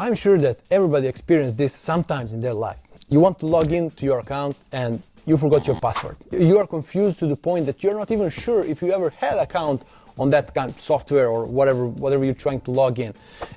I'm sure that everybody experienced this sometimes in their life. You want to log in to your account and you forgot your password. You are confused to the point that you're not even sure if you ever had an account on that kind of software or whatever you're trying to log in.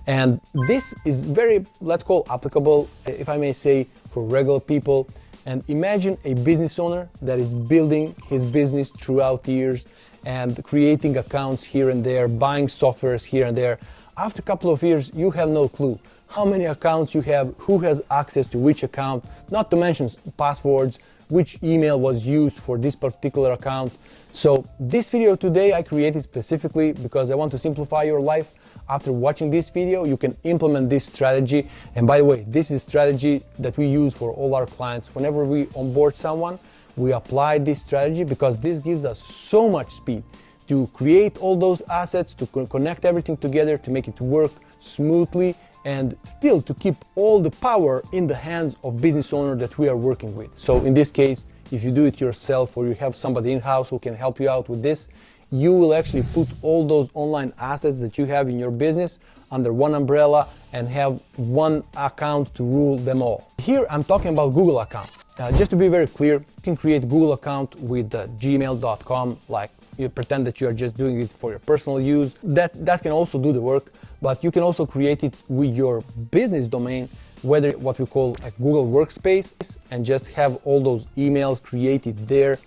And this is very, let's call applicable, if I may say, for regular people. And imagine a business owner that is building his business throughout the years and creating accounts here and there, buying softwares here and there. After a couple of years, you have no clue how many accounts you have, who has access to which account, not to mention passwords, which email was used for this particular account. So this video today I created specifically because I want to simplify your life. After watching this video, you can implement this strategy. And by the way, this is a strategy that we use for all our clients. Whenever we onboard someone, we apply this strategy because this gives us so much speed to create all those assets, to connect everything together, to make it work smoothly, and still to keep all the power in the hands of business owner that we are working with. So in this case, if you do it yourself or you have somebody in-house who can help you out with this, you will actually put all those online assets that you have in your business under one umbrella and have one account to rule them all. Here I'm talking about Google account. Just to be very clear, you can create a Google account with gmail.com, like you pretend that you are just doing it for your personal use. That can also do the work, but you can also create it with your business domain, whether what we call a Google Workspace, and just have all those emails created there.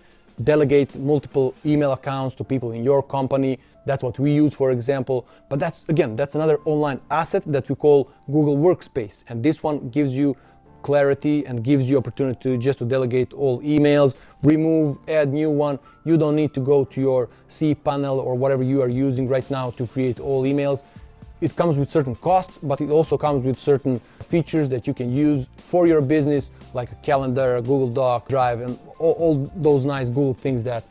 Delegate multiple email accounts to people in your company. That's what we use, for example. But that's another online asset that we call Google Workspace. And this one gives you clarity and gives you opportunity just to delegate all emails, remove, add new one. You don't need to go to your cPanel or whatever you are using right now to create all emails. It comes with certain costs, but it also comes with certain features that you can use for your business, like a calendar, a Google Doc, Drive, and all those nice Google things that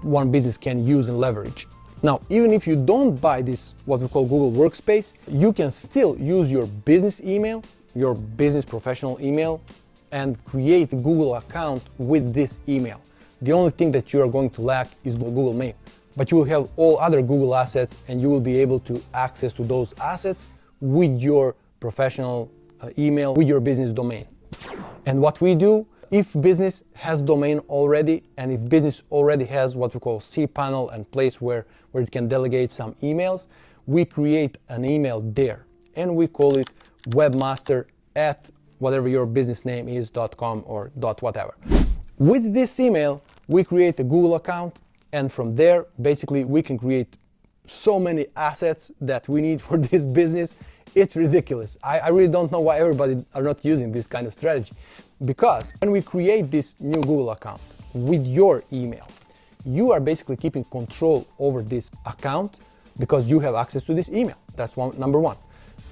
one business can use and leverage. Now, even if you don't buy this, what we call Google Workspace, you can still use your business email, your business professional email, and create a Google account with this email. The only thing that you are going to lack is Google Mail. But you will have all other Google assets and you will be able to access to those assets with your professional email, with your business domain. And what we do, if business has domain already, and if business already has what we call cPanel and place where it can delegate some emails, we create an email there and we call it webmaster at whatever your business name is, .com or .whatever. With this email, we create a Google account. And from there, basically, we can create so many assets that we need for this business. It's ridiculous. I really don't know why everybody are not using this kind of strategy. Because when we create this new Google account with your email, you are basically keeping control over this account because you have access to this email. That's number one.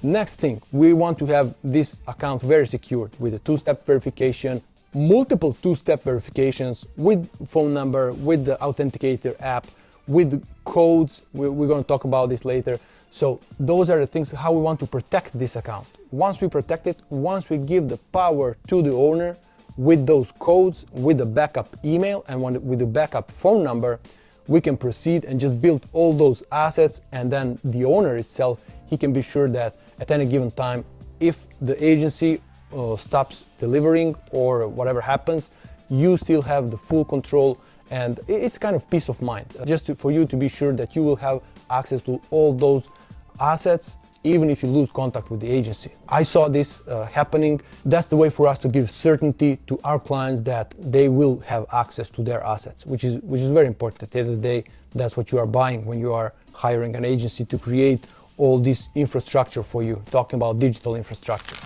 Next thing, we want to have this account very secured with a two-step verification, multiple two-step verifications with phone number, with the authenticator app, with the codes. We're going to talk about this later. So those are the things how we want to protect this account. Once we protect it, once we give the power to the owner with those codes, with the backup email and with the backup phone number, we can proceed and just build all those assets. And then the owner itself, he can be sure that at any given time, if the agency stops delivering or whatever happens, you still have the full control, and it's kind of peace of mind just for you to be sure that you will have access to all those assets even if you lose contact with the agency. I saw this happening. That's the way for us to give certainty to our clients that they will have access to their assets, which is very important. At the end of the day, that's what you are buying when you are hiring an agency to create all this infrastructure for you, talking about digital infrastructure.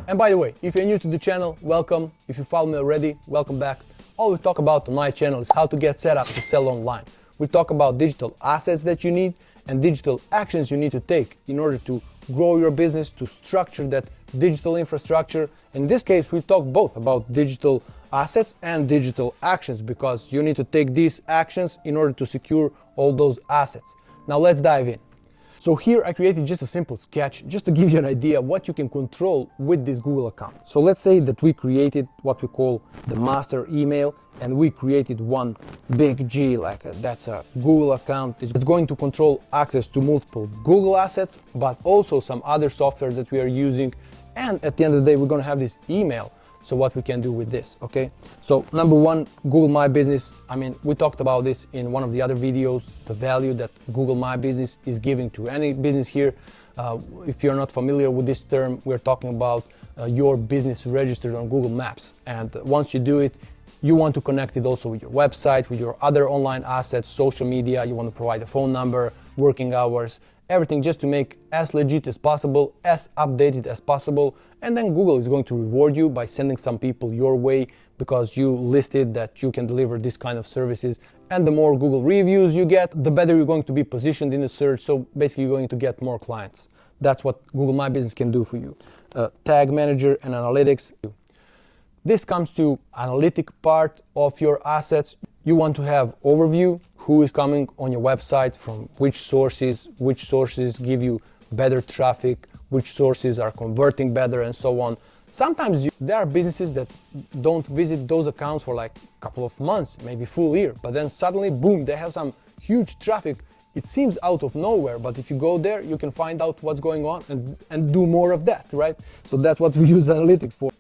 And by the way, if you're new to the channel, welcome. If you follow me already, welcome back. All we talk about on my channel is how to get set up to sell online. We talk about digital assets that you need and digital actions you need to take in order to grow your business, to structure that digital infrastructure. In this case, we talk both about digital assets and digital actions because you need to take these actions in order to secure all those assets. Now let's dive in. So here I created just a simple sketch just to give you an idea of what you can control with this Google account. So let's say that we created what we call the master email and we created one big G, that's a Google account. It's going to control access to multiple Google assets, but also some other software that we are using And at the end of the day, we're going to have this email. So what we can do with this, okay? So number one, Google My Business. I mean, we talked about this in one of the other videos, the value that Google My Business is giving to any business here. If you're not familiar with this term, we're talking about your business registered on Google Maps. And once you do it, you want to connect it also with your website, with your other online assets, social media. You want to provide a phone number, working hours, everything just to make as legit as possible, as updated as possible. And then Google is going to reward you by sending some people your way because you listed that you can deliver this kind of services. And the more Google reviews you get, the better you're going to be positioned in the search. So basically you're going to get more clients. That's what Google My Business can do for you. Tag Manager and Analytics. This comes to analytic part of your assets. You want to have overview, who is coming on your website, from which sources give you better traffic, which sources are converting better, and so on. Sometimes there are businesses that don't visit those accounts for like a couple of months, maybe full year, but then suddenly, boom, they have some huge traffic. It seems out of nowhere, but if you go there, you can find out what's going on and do more of that, right? So that's what we use analytics for.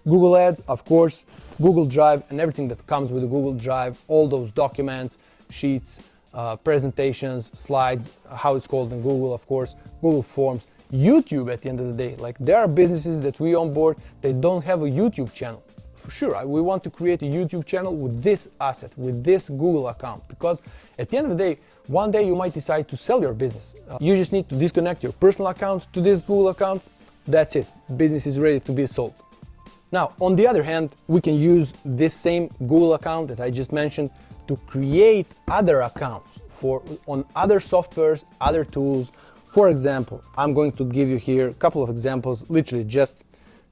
Google Ads, of course, Google Drive and everything that comes with the Google Drive, all those documents, sheets, presentations, slides, how it's called in Google, of course, Google Forms, YouTube at the end of the day. Like there are businesses that we onboard, they don't have a YouTube channel. For sure, we want to create a YouTube channel with this asset, with this Google account, because at the end of the day, one day you might decide to sell your business. You just need to disconnect your personal account to this Google account. That's it. Business is ready to be sold. Now, on the other hand, we can use this same Google account that I just mentioned to create other accounts on other softwares, other tools. For example, I'm going to give you here a couple of examples, literally just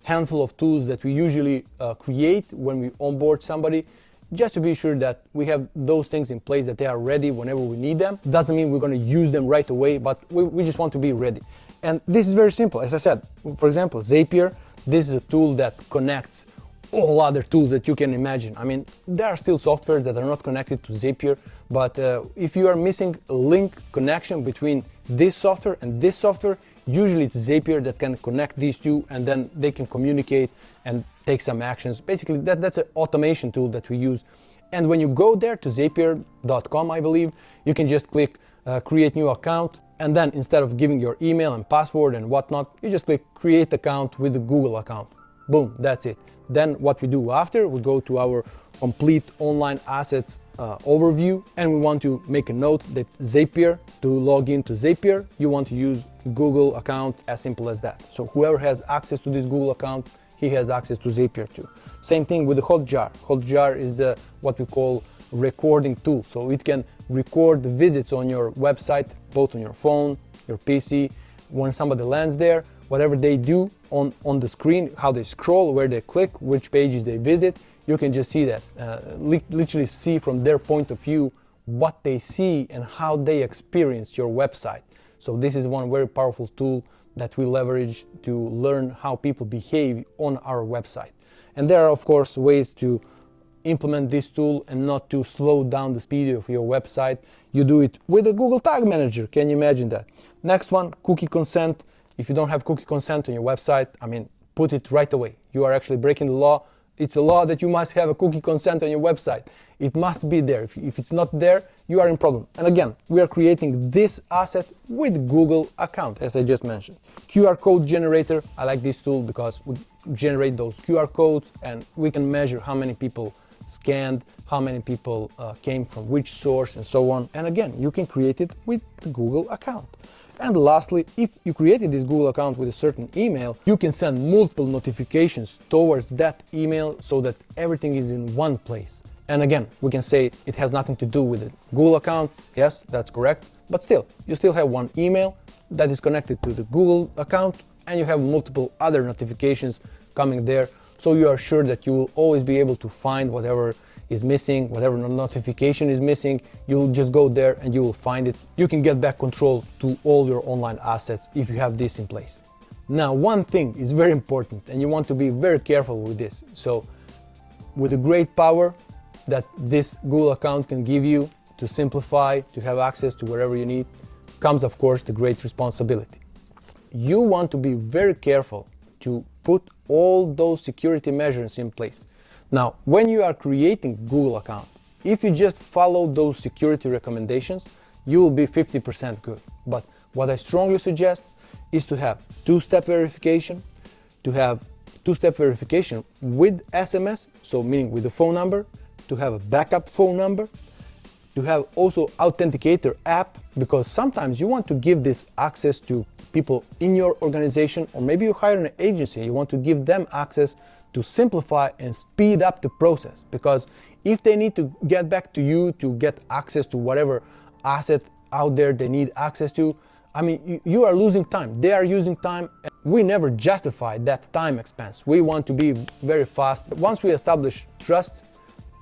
handful of tools that we usually create when we onboard somebody, just to be sure that we have those things in place, that they are ready whenever we need them. Doesn't mean we're going to use them right away, but we just want to be ready. And this is very simple. As I said, for example, Zapier. This is a tool that connects all other tools that you can imagine. I mean, there are still softwares that are not connected to Zapier, but if you are missing a link connection between this software and this software, usually it's Zapier that can connect these two, and then they can communicate and take some actions. Basically, that's an automation tool that we use. And when you go there to zapier.com, I believe, you can just click create new account. And then instead of giving your email and password and whatnot, you just click create account with the Google account. Boom, that's it. Then what we do after, we go to our complete online assets overview, and we want to make a note that Zapier, to log into Zapier, you want to use Google account, as simple as that. So whoever has access to this Google account, he has access to Zapier too. Same thing with the Hotjar. Hotjar is what we call recording tool. So it can record the visits on your website, both on your phone, your PC. When somebody lands there, whatever they do on the screen, how they scroll, where they click, which pages they visit, you can just see that, literally see from their point of view what they see and how they experience your website. So this is one very powerful tool that we leverage to learn how people behave on our website. And there are, of course, ways to implement this tool and not to slow down the speed of your website. You do it with a Google Tag Manager. Can you imagine that? Next one, cookie consent. If you don't have cookie consent on your website, I mean, put it right away. You are actually breaking the law. It's a law that you must have a cookie consent on your website. It must be there. If it's not there, you are in problem. And again, we are creating this asset with Google account, as I just mentioned. QR code generator. I like this tool because we generate those QR codes and we can measure how many people scanned, how many people came from which source, and so on. And again, you can create it with the Google account. And lastly, if you created this Google account with a certain email, you can send multiple notifications towards that email so that everything is in one place. And again, we can say it has nothing to do with the Google account. Yes, that's correct. But still, you still have one email that is connected to the Google account, and you have multiple other notifications coming there. So you are sure that you will always be able to find whatever is missing, whatever notification is missing. You'll just go there and you will find it. You can get back control to all your online assets if you have this in place. Now, one thing is very important, and you want to be very careful with this. So with the great power that this Google account can give you to simplify, to have access to wherever you need, comes of course the great responsibility. You want to be very careful to put all those security measures in place. Now, when you are creating Google account, if you just follow those security recommendations, you will be 50% good. But what I strongly suggest is to have two-step verification, with SMS, so meaning with the phone number, to have a backup phone number, to have also authenticator app, because sometimes you want to give this access to people in your organization, or maybe you hire an agency, you want to give them access to simplify and speed up the process. Because if they need to get back to you to get access to whatever asset out there they need access to, I mean, you are losing time, they are using time. We never justify that time expense. We want to be very fast. Once we establish trust,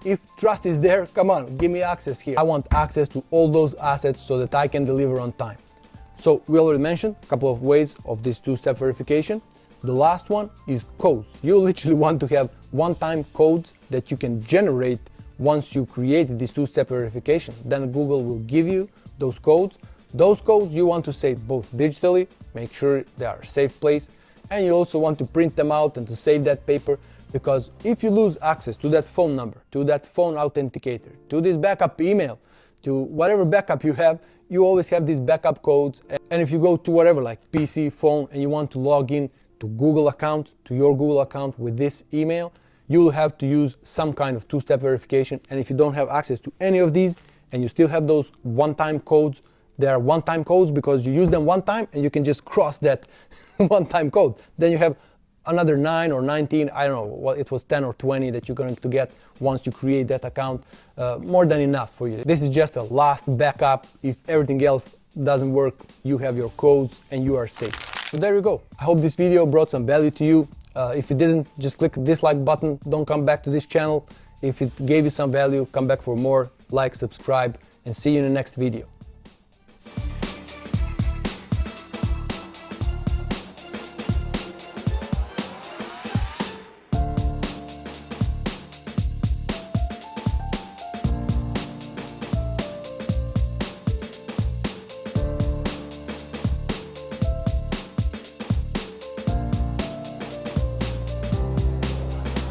if trust is there, come on, give me access here. I want access to all those assets so that I can deliver on time. So we already mentioned a couple of ways of this two-step verification. The last one is codes. You literally want to have one-time codes that you can generate once you create this two-step verification. Then Google will give you those codes. Those codes you want to save both digitally, make sure they are a safe place, and you also want to print them out and to save that paper, because if you lose access to that phone number, to that phone authenticator, to this backup email, to whatever backup you have, you always have these backup codes. And if you go to whatever, like PC, phone, and you want to log in to Google account, to your Google account with this email, you will have to use some kind of two-step verification. And if you don't have access to any of these and you still have those one-time codes, they are one-time codes because you use them one time and you can just cross that one-time code. Then you have another 9 or 19, I don't know what it was, 10 or 20 that you're going to get once you create that account. More than enough for you. This is just a last backup. If everything else doesn't work, you have your codes and you are safe. So there you go. I hope this video brought some value to you. If it didn't, just click the dislike button. Don't come back to this channel. If it gave you some value, come back for more. Like, subscribe, and see you in the next video.